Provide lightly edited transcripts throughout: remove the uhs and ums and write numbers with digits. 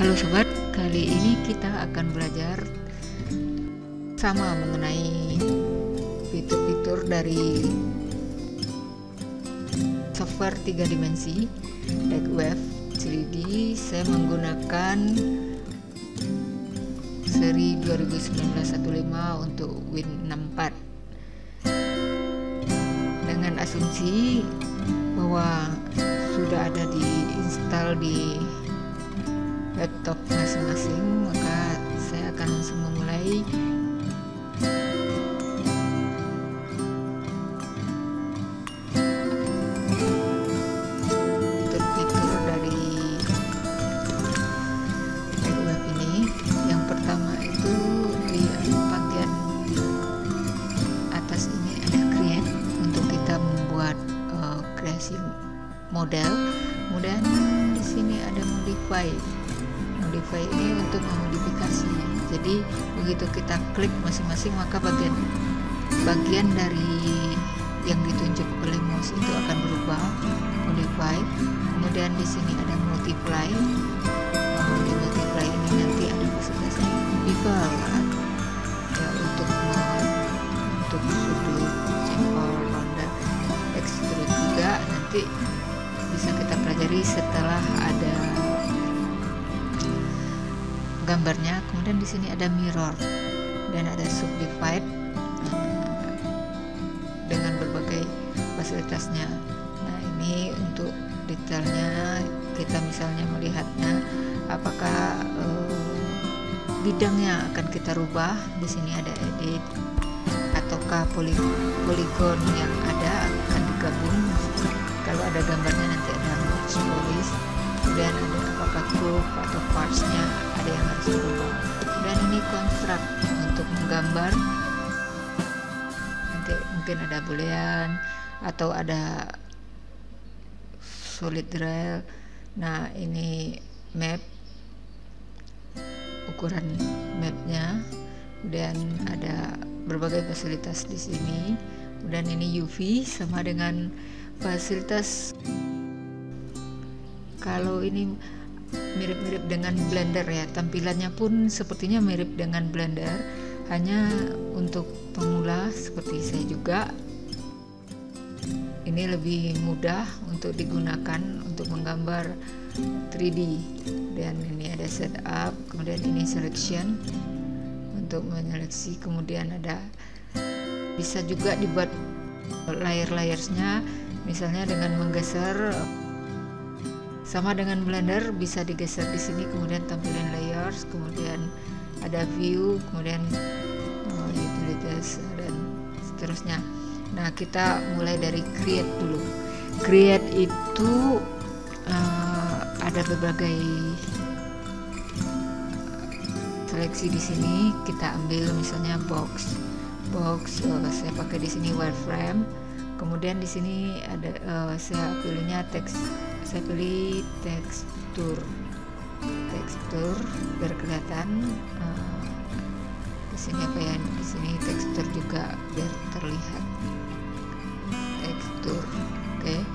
Halo sobat, kali ini kita akan belajar sama mengenai fitur-fitur dari software 3 dimensi DeckWave 3D. Saya menggunakan seri 2019-15 untuk Win64 dengan asumsi bahwa sudah ada diinstal di laptop masing-masing, maka saya akan langsung memulai. Fitur dari DeckWave ini, yang pertama itu di bagian atas ini ada create untuk kita membuat kreasi model. Kemudian di sini ada modify ini untuk memodifikasi. Jadi begitu kita klik masing-masing, maka bagian dari yang ditunjuk oleh mouse itu akan berubah. Modify. Kemudian di sini ada multiply. Di multiply ini nanti ada fasilitasnya bevel ya, untuk sudut, chamfer, ronda, extrude juga nanti bisa kita pelajari setelah ada gambarnya. Kemudian di sini ada mirror dan ada subdivide dengan berbagai fasilitasnya. Nah, ini untuk detailnya, kita misalnya melihatnya apakah bidangnya akan kita rubah. Di sini ada edit, ataukah poligon yang ada akan digabung. Kalau ada gambarnya nanti ada merge polish. Kemudian ada apakah curve atau parts-nya ada yang harus dirubah. Dan ini construct untuk menggambar, nanti mungkin ada boolean atau ada solid rail. Nah, ini map, ukuran mapnya. Kemudian ada berbagai fasilitas di sini. Kemudian ini UV sama dengan fasilitas. Kalau ini mirip-mirip dengan Blender ya, tampilannya pun sepertinya mirip dengan Blender, hanya untuk pemula seperti saya juga ini lebih mudah untuk digunakan untuk menggambar 3D. Dan ini ada setup, kemudian ini selection untuk menyeleksi, kemudian ada bisa juga dibuat layer-layersnya, misalnya dengan menggeser. Sama dengan Blender, bisa digeser di sini, kemudian tampilan layers, kemudian ada view, kemudian utilities dan seterusnya. Nah, kita mulai dari create dulu. Create itu ada berbagai seleksi di sini. Kita ambil misalnya box, saya pakai di sini wireframe. Kemudian di sini ada saya pilihnya teks. Saya pilih tekstur biar kelihatan. Di sini apa ya? Di sini tekstur juga biar terlihat tekstur. Oke.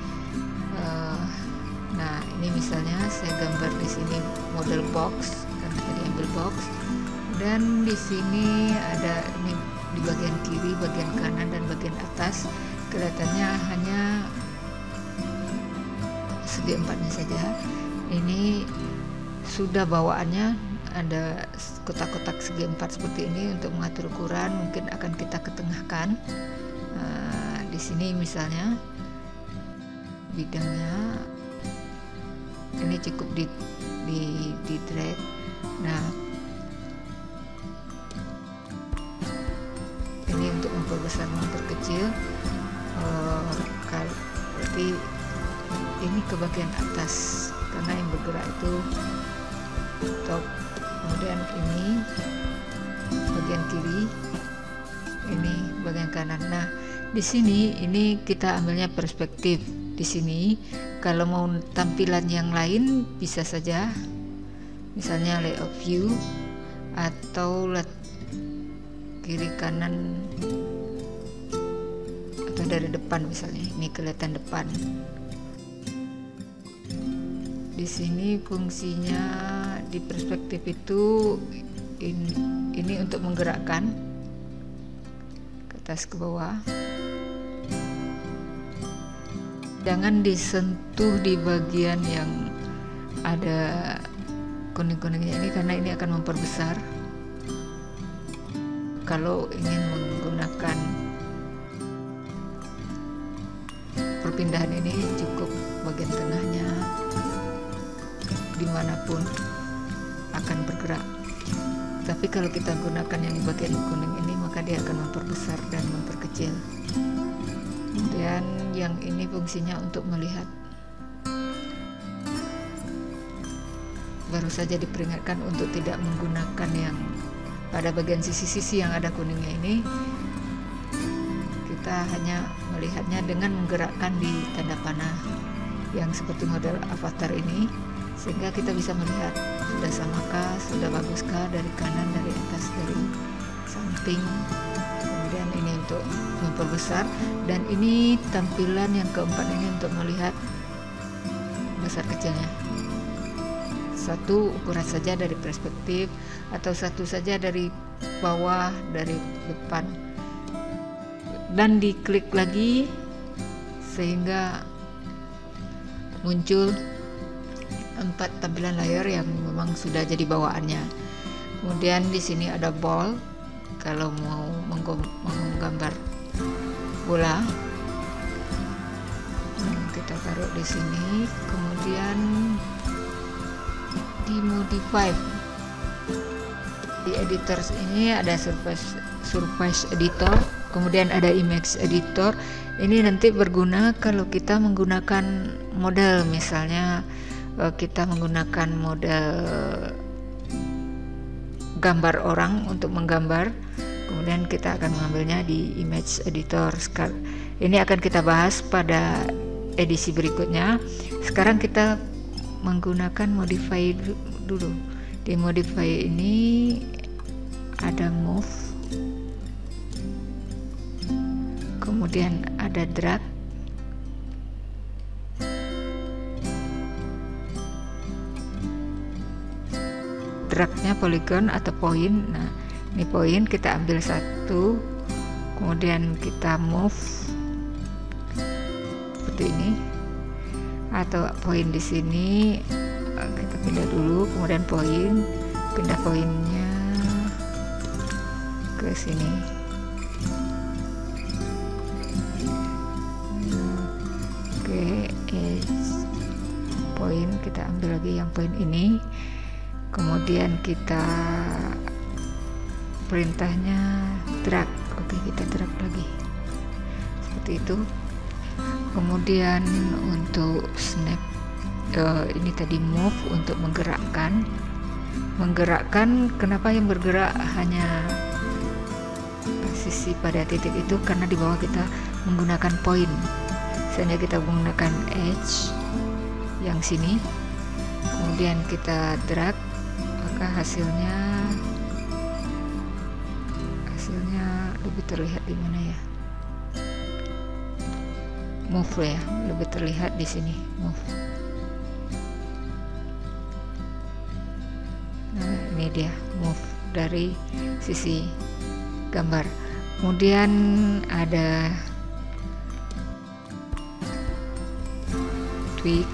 Nah, ini misalnya saya gambar di sini model box karena tadi ambil box. Dan di sini ada ini di bagian kiri, bagian kanan dan bagian atas kelihatannya hanya segi empatnya saja. Ini sudah bawaannya ada kotak-kotak segi empat seperti ini untuk mengatur ukuran. Mungkin akan kita ketengahkan. Di sini misalnya bidangnya ini cukup di drag. Nah, ini untuk memperbesar, memperkecil. Berarti ini ke bagian atas karena yang bergerak itu top. Kemudian ini bagian kiri, ini bagian kanan. Nah, di sini ini kita ambilnya perspektif. Di sini kalau mau tampilan yang lain bisa saja, misalnya layout view atau kiri kanan atau dari depan, misalnya ini kelihatan depan. Di sini fungsinya di perspektif itu ini untuk menggerakkan ke atas ke bawah. Jangan disentuh di bagian yang ada kuning-kuningnya ini, karena ini akan memperbesar. Kalau ingin menggunakan perpindahan ini, cukup bagian tengahnya, dimanapun akan bergerak. Tapi kalau kita gunakan yang di bagian kuning ini, maka dia akan memperbesar dan memperkecil. Kemudian yang ini fungsinya untuk melihat. Baru saja diperingatkan untuk tidak menggunakan yang pada bagian sisi-sisi yang ada kuningnya ini. Kita hanya melihatnya dengan menggerakkan di tanda panah yang seperti model avatar ini, sehingga kita bisa melihat sudah samakah, sudah baguskah, dari kanan, dari atas, dari samping. Kemudian ini untuk memperbesar, dan ini tampilan yang keempat ini untuk melihat besar kecilnya. Satu ukuran saja dari perspektif, atau satu saja dari bawah, dari depan, dan diklik lagi sehingga muncul 4 tampilan layar yang memang sudah jadi bawaannya. Kemudian di sini ada ball kalau mau menggambar bola. Kita taruh di sini, kemudian di modify. Di editors ini ada surface editor, kemudian ada image editor. Ini nanti berguna kalau kita menggunakan model, misalnya kita menggunakan model gambar orang untuk menggambar, kemudian kita akan mengambilnya di image editor. Ini akan kita bahas pada edisi berikutnya. Sekarang kita menggunakan modify dulu. Di modify ini ada move, kemudian ada drag, dragnya polygon atau poin. Nah, ini poin, kita ambil satu, kemudian kita move seperti ini, atau poin di sini kita pindah dulu, kemudian poin, pindah poinnya ke sini. Oke, poin, kita ambil lagi yang poin ini, kemudian kita perintahnya drag. Oke, kita drag lagi seperti itu. Kemudian untuk snap, ini tadi move untuk menggerakkan. Kenapa yang bergerak hanya sisi pada titik itu? Karena di bawah kita menggunakan poin. Misalnya kita menggunakan edge yang sini, kemudian kita drag, maka hasilnya lebih terlihat di mana ya? Move ya, lebih terlihat di sini, move. Nah, ini dia move dari sisi gambar. Kemudian ada tweak.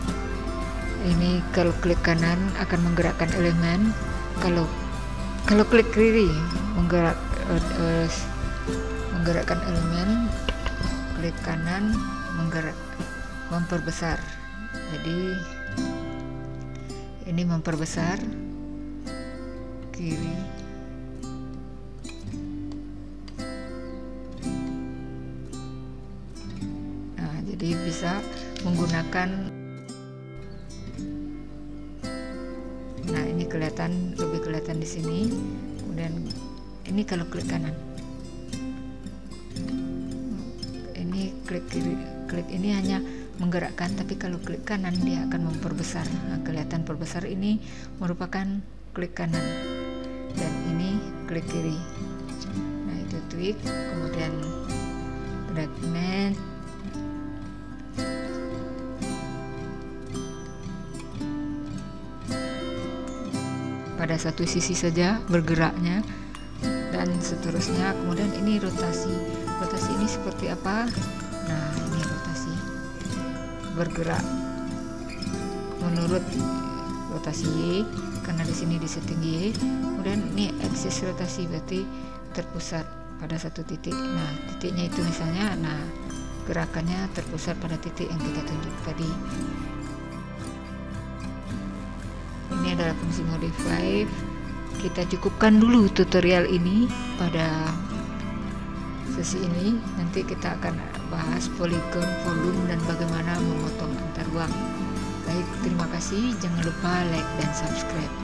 Ini kalau klik kanan akan menggerakkan elemen, kalau klik kiri menggerakkan elemen, klik kanan memperbesar. Jadi ini memperbesar, kiri, nah jadi bisa menggunakan. Nah, ini lebih kelihatan di sini. Kemudian ini kalau klik kanan, ini klik kiri, klik ini hanya menggerakkan, tapi kalau klik kanan dia akan memperbesar. Nah, kelihatan perbesar ini merupakan klik kanan, dan ini klik kiri. Nah, itu tweak, kemudian fragment. pada satu sisi saja bergeraknya, dan seterusnya. Kemudian ini rotasi ini seperti apa? Nah, ini rotasi bergerak menurut rotasi Y, karena di sini di setting Y. Kemudian ini aksis rotasi, berarti terpusat pada satu titik. Nah, titiknya itu misalnya, nah gerakannya terpusat pada titik yang kita tunjuk tadi. Ini adalah fungsi modify. Kita cukupkan dulu tutorial ini pada sesi ini. Nanti kita akan bahas polygon, volume, dan bagaimana memotong antar ruang. Baik, terima kasih. Jangan lupa like dan subscribe.